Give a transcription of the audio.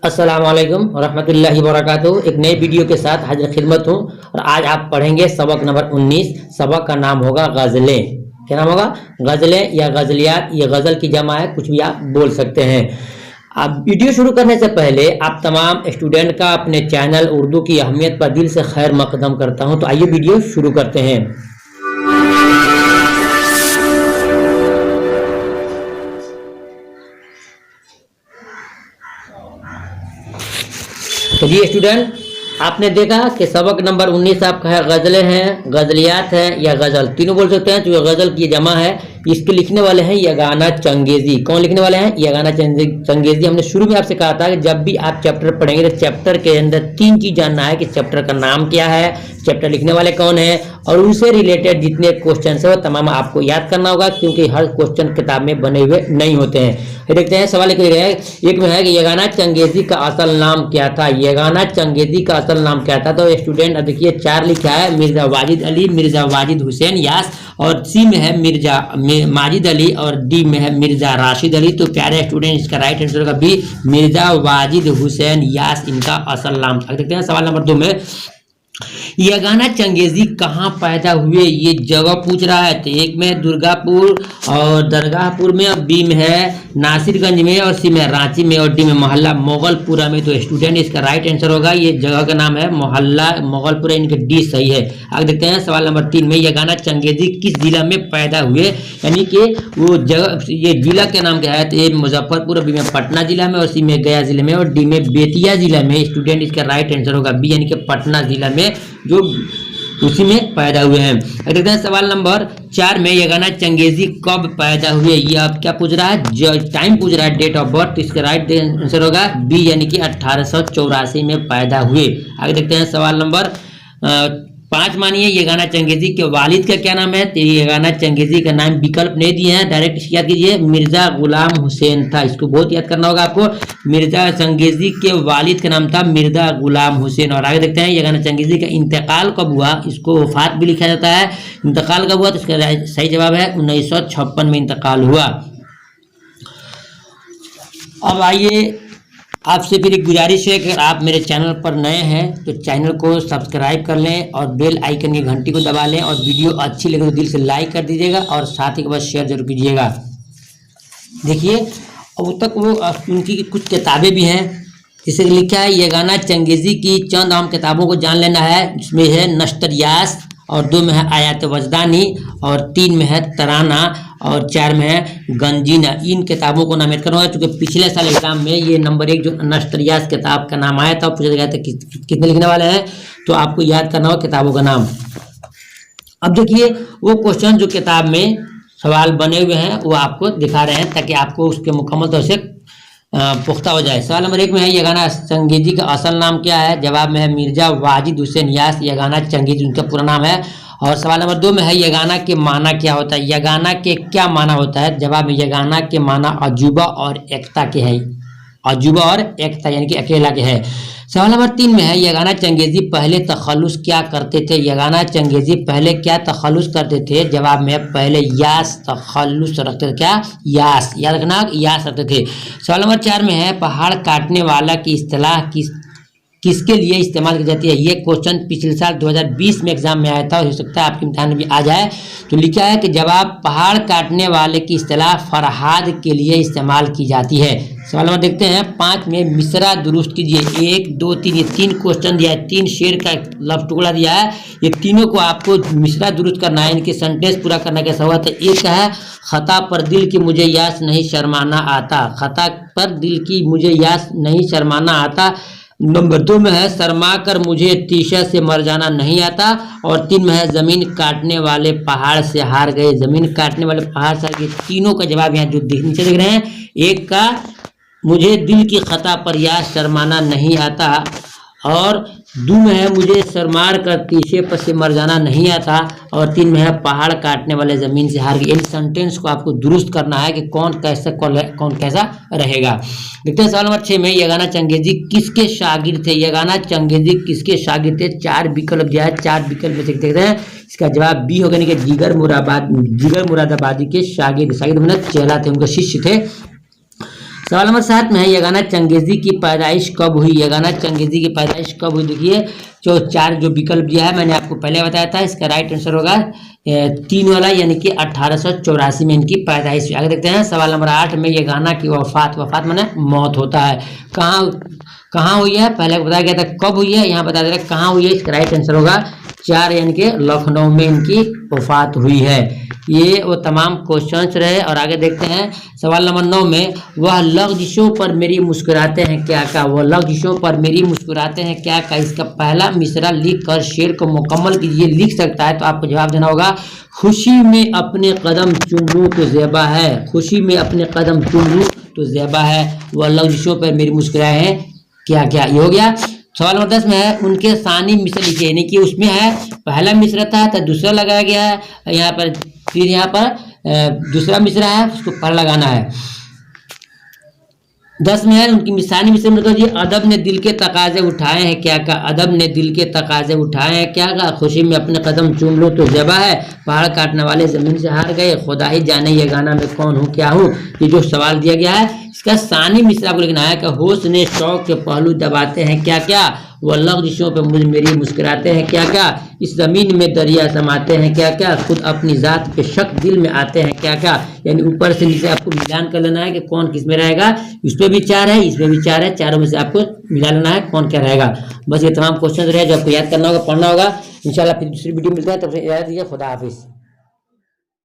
अस्सलामुअलैकुम रहमतुल्लाहि व बरकातुहू। एक नए वीडियो के साथ हाजिर खिदमत हूँ और आज आप पढ़ेंगे सबक नंबर 19। सबक का नाम होगा गज़लें। क्या नाम होगा? गज़लें या गज़लियात। ये गज़ल की जमा है, कुछ भी आप बोल सकते हैं। अब वीडियो शुरू करने से पहले आप तमाम स्टूडेंट का अपने चैनल उर्दू की अहमियत पर दिल से खैर मकदम करता हूँ। तो आइए वीडियो शुरू करते हैं। तो जी स्टूडेंट, आपने देखा कि सबक नंबर 19 आपका है गज़लें हैं, गज़लियात हैं या गज़ल, तीनों बोल सकते हैं। तो ये गज़ल की जमा है। इसके लिखने वाले हैं यगाना चंगेज़ी। कौन लिखने वाले हैं? यगाना चंगेज़ी। हमने शुरू में आपसे कहा था कि जब भी आप चैप्टर पढ़ेंगे तो चैप्टर के अंदर तीन चीज़ जानना है कि चैप्टर का नाम क्या है, चैप्टर लिखने वाले कौन है और उनसे रिलेटेड जितने क्वेश्चन है वो तमाम आपको याद करना होगा, क्योंकि हर क्वेश्चन किताब में बने हुए नहीं होते हैं। ये देखते हैं सवाल एक में है कि यगाना चंगेज़ी का असल नाम क्या था। यगाना चंगेज़ी का असल नाम क्या था? तो स्टूडेंट अब देखिए चार लिखा है, मिर्ज़ा वाजिद अली, मिर्ज़ा वाजिद हुसैन यास, और सी में है मिर्ज़ा माजिद अली और डी में है मिर्ज़ा राशिद अली। तो प्यारे स्टूडेंट, इसका राइट आंसर होगा बी, मिर्ज़ा वाजिद हुसैन यास इनका असल नाम था। देखते हैं सवाल नंबर 2 में, यगाना चंगेज़ी कहाँ पैदा हुए, ये जगह पूछ रहा है। तो एक में दुर्गापुर और दरगाहपुर में, और बी में है नासिरगंज में, और सी में रांची में, और डी में मोहल्ला मोगलपुरा में। तो स्टूडेंट इसका राइट आंसर होगा, ये जगह का नाम है मोहल्ला मोगलपुरा, इनके डी सही है। आगे देखते हैं सवाल नंबर 3 में, यगाना चंगेज़ी किस जिला में पैदा हुए, यानी कि वो जगह, ये जिला के नाम क्या है? तो ए मुजफ्फरपुर, बी में पटना जिला में, और सी में गया जिले में, और डी में बेतिया जिला में। स्टूडेंट इसका राइट आंसर होगा बी, यानी कि पटना जिला में, जो उसी में पैदा हुए हैं। देखते हैं सवाल नंबर 4 में, यगाना चंगेज़ी कब पैदा हुए। ये आप क्या पूछ रहा है? टाइम पूछ रहा है, डेट ऑफ बर्थ। इसका राइट आंसर होगा बी, यानी कि 1884 में पैदा हुए। आगे देखते हैं सवाल नंबर 5 मानिए, यगाना चंगेज़ी के वालिद का क्या नाम है। तो यगाना चंगेज़ी का नाम विकल्प नहीं दिए हैं, डायरेक्ट याद कीजिए, मिर्ज़ा गुलाम हुसैन था। इसको बहुत याद करना होगा आपको। मिर्ज़ा चंगेज़ी के वालिद का नाम था मिर्ज़ा गुलाम हुसैन। और आगे देखते हैं यगाना चंगेज़ी का इंतकाल कब हुआ। इसको वफात भी लिखा जाता है। इंतकाल कब हुआ? तो इसका सही जवाब है 1956 में इंतकाल हुआ। अब आइए, आपसे फिर एक गुजारिश है कि अगर आप मेरे चैनल पर नए हैं तो चैनल को सब्सक्राइब कर लें और बेल आइकन की घंटी को दबा लें, और वीडियो अच्छी लगे तो दिल से लाइक कर दीजिएगा और साथ ही के बाद शेयर जरूर कीजिएगा। देखिए, अब तक वो उनकी कुछ किताबें भी हैं, जिसे लिखा है यगाना चंगेज़ी की चंद आम किताबों को जान लेना है। जिसमें है नश्तरियास, और 2 में है आयात वजदानी, और 3 में है तराना, और 4 में है गंजीना। इन किताबों को नामित करना होगा, क्योंकि पिछले साल एग्जाम में ये नंबर 1 जो नश्तरियास किताब का नाम आया था, पूछा गया था कितने लिखने वाले हैं, तो आपको याद करना होगा किताबों का नाम। अब देखिए, वो क्वेश्चन जो किताब में सवाल बने हुए हैं वो आपको दिखा रहे हैं, ताकि आपको उसके मुकम्मल तौर से पुख्ता हो जाए। सवाल नंबर 1 में है, यगाना चंगेज़ी का असल नाम क्या है। जवाब में है मिर्ज़ा वाजिद हुसैन यास, यगाना चंगेज़ी उनका पूरा नाम है। और सवाल नंबर 2 में है, यगाना के माना क्या होता है। यगाना के क्या माना होता है। जवाब में यगाना के माना अजूबा और एकता के है। अजूबा और एकता यानी कि अकेला के है। सवाल नंबर 3 में है, यगाना चंगेज़ी पहले तखल्लुस क्या करते थे। यगाना चंगेज़ी पहले क्या तखल्लुस करते थे। जवाब में पहले यास तखल्लुस रखते थे। क्या? यास, याद रखना, यास रखते थे। सवाल नंबर 4 में है, पहाड़ काटने वाला की इस्तिलाह किसके लिए इस्तेमाल की जाती है। ये क्वेश्चन पिछले साल 2020 में एग्जाम में आया था, और हो सकता है आपके इम्तिहान में भी आ जाए। तो लिखा है कि जवाब, पहाड़ काटने वाले की इस्तिलाह फरहाद के लिए इस्तेमाल की जाती है। सवाल नंबर देखते हैं 5 में, मिसरा दुरुस्त कीजिए। 1, 2, 3, ये 3 क्वेश्चन दिया है, 3 शेर का लफ्ज टुकड़ा दिया है। ये तीनों को आपको मिसरा दुरुस्त करना है, इनके सेंटेंस पूरा करना कैसा हुआ। तो एक का है, खता पर दिल की मुझे यास नहीं शर्माना आता। खता पर दिल की मुझे यास नहीं शर्माना आता। नंबर 2 में है, शर्मा कर मुझे तीशा से मर जाना नहीं आता। और 3 में है, जमीन काटने वाले पहाड़ से हार गए। जमीन काटने वाले पहाड़ से हार गए। तीनों का जवाब यहाँ जो नीचे देख रहे हैं, एक का मुझे दिल की खता पर यास शर्माना नहीं आता, और 2 में है, मुझे शर्मार कर तीसरे पर से मर जाना नहीं आता, और 3 में है, पहाड़ काटने वाले जमीन से हार गए। इन सेंटेंस को आपको दुरुस्त करना है कि कौन कैसा रहेगा। देखते हैं सवाल नंबर 6 में, यगाना चंगेज़ी किसके शागिर्द थे। यगाना चंगेज़ी किसके शागिर्द थे। 4 विकल्प दिया है, 4 विकल्प में से देखते हैं। इसका जवाब बी होगा, यानी कि जिगर मुरादाबादी के शागिर्द मतलब चेला थे, उनके शिष्य थे। सवाल नंबर 7 में है यगाना चंगेजी की पैदाइश कब हुई। यगाना चंगेजी की पैदाइश कब हुई, देखिए जो 4 जो विकल्प दिया है मैंने आपको पहले बताया था, इसका राइट आंसर होगा 3 वाला, यानी कि 1884 में इनकी पैदाइश हुई। आगे देखते हैं सवाल नंबर 8 में यगाना की वफात माने मौत होता है, कहाँ हुई है, पहले बताया गया था कब हुई है, यहाँ बता दे रहा है कहाँ हुई है। इसका राइट आंसर होगा 4, यानी कि लखनऊ में इनकी वफात हुई है। ये वो तमाम क्वेश्चंस रहे। और आगे देखते हैं सवाल नंबर 9 में, वह लफ्ज़ों पर मेरी मुस्कुराते हैं क्या का, वह लफ्ज़ों पर मेरी मुस्कुराते हैं क्या का, इसका पहला मिसरा लिख कर शेर को मुकम्मल कीजिए। लिख सकता है तो आपको जवाब देना होगा, खुशी में अपने कदम चूम लूँ तो ज़ेबा है, खुशी में अपने कदम चूम लूँ तो ज़ेबा है, वह लफ्ज़ों पर मेरी मुस्कुराए हैं क्या क्या। ये हो गया। सवाल नंबर 10 में है उनके सानी मिसर लिखिए, यानी कि उसमें है पहला मिसरा था तो दूसरा लगाया गया है यहाँ पर, फिर यहाँ पर दूसरा मिसरा है उसको पर लगाना है। 10 में है उनकी मिसानी मिसर में जी, अदब ने दिल के तकाजे उठाए हैं क्या का, अदब ने दिल के तकाजे उठाए हैं क्या का, खुशी में अपने कदम चूम लो तो ज़ेबा है, पहाड़ काटने वाले ज़मीन से हार गए, खुदा ही जाने ये गाना में कौन हूँ क्या हूँ। ये जो सवाल दिया गया है इसका सानी मिसरा को लिखना है कि होश ने शौक के पहलू दबाते हैं क्या क्या, वह लफ्ज़ों पे मुझ मेरी मुस्कुराते हैं क्या क्या, इस ज़मीन में दरिया समाते हैं क्या क्या, खुद अपनी ज़ात पे शक दिल में आते हैं क्या क्या। यानी ऊपर से नीचे आपको मिलान कर लेना है कि कौन किस में रहेगा। इस पे भी 4 है, इसमें भी 4 है, चारों में से आपको मिला लेना है कौन क्या रहेगा। बस ये तमाम क्वेश्चन रहे जो आपको याद करना होगा, पढ़ना होगा। इंशाल्लाह फिर दूसरी वीडियो मिलते हैं, तब से याद दीजिए। खुदा हाफिज़।